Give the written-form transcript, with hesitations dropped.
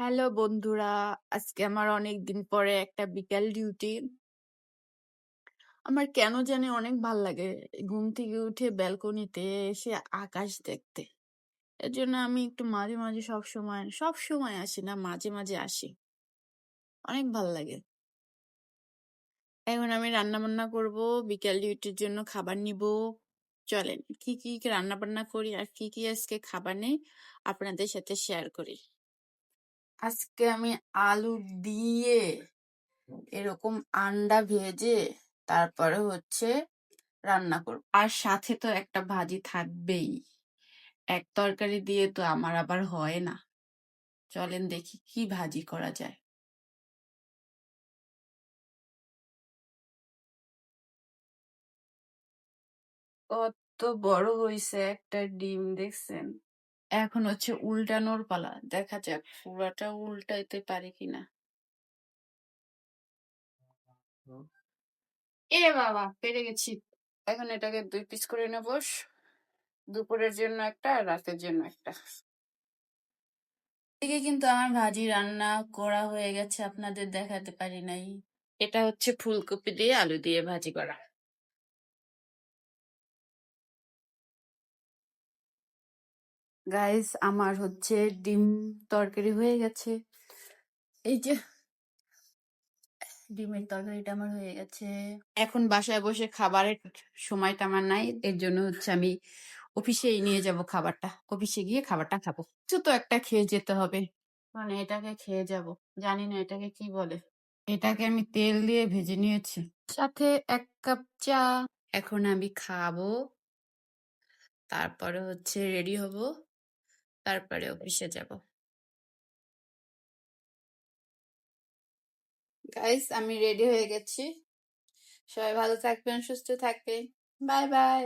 Hello বন্ধুরা, আজকে আমার অনেকদিন পরে একটা বিকাল ডিউটি। আমার কেন জানি অনেক ভাল লাগে ঘুম থেকে উঠে ব্যালকনিতে এসে আকাশ দেখতে। এর জন্য আমি একটু মাঝে মাঝে সব সময় আসি না, মাঝে মাঝে আসি। অনেক ভাল লাগে। এখন আমি রান্না বান্না করব, বিকাল ডিউটির জন্য খাবার নিব। চলেন কি কি রান্না বান্না করি আর কি কি আজকে খাবার নেই আপনাদের সাথে শেয়ার করি। আজকে আমি আলু দিয়ে এরকম আন্ডা ভেজে তারপরে রান্না করব, আর সাথে তো একটা ভাজি থাকবেই। এক তরকারি দিয়ে তো আমার আবার হয় না। চলেন দেখি কি ভাজি করা যায়। কত বড় হইছে একটা ডিম, দেখছেন? এখন উল্টানোর পালা, দেখা যাক পুরাটা উল্টাইতে পারি কিনা। এ বাবা, পেরে গেছি। এখন এটাকে 2 পিস করে নেব, দুপুরের জন্য একটা আর রাতের জন্য একটা। এদিকে কিন্তু আমার ভাজি রান্না করা হয়ে গেছে, আপনাদের দেখাতে পারি নাই। এটা ফুলকপি দিয়ে আলু দিয়ে ভাজি করা। গাইস, আমার ডিম তরকারি হয়ে গেছে। এই যে ডিমের তরকারিটা আমার হয়ে গেছে। এখন বাসায় বসে খাবারের সময়টা আমার নাই, এর জন্য আমি অফিসেই নিয়ে যাব খাবারটা। অফিসে গিয়ে খাবারটা খাবো। কিছু তো একটা খেয়ে যেতে হবে, মানে এটাকে খেয়ে যাব। জানি না এটাকে কি বলে। এটাকে আমি তেল দিয়ে ভেজে নিয়েছি, সাথে 1 কাপ চা। এখন আমি খাবো, তারপরে রেডি হব, তারপরে অফিসে যাব। গাইস, আমি রেডি হয়ে গেছি। সবাই ভালো থাকবেন, সুস্থ থাকবেন। Bye bye.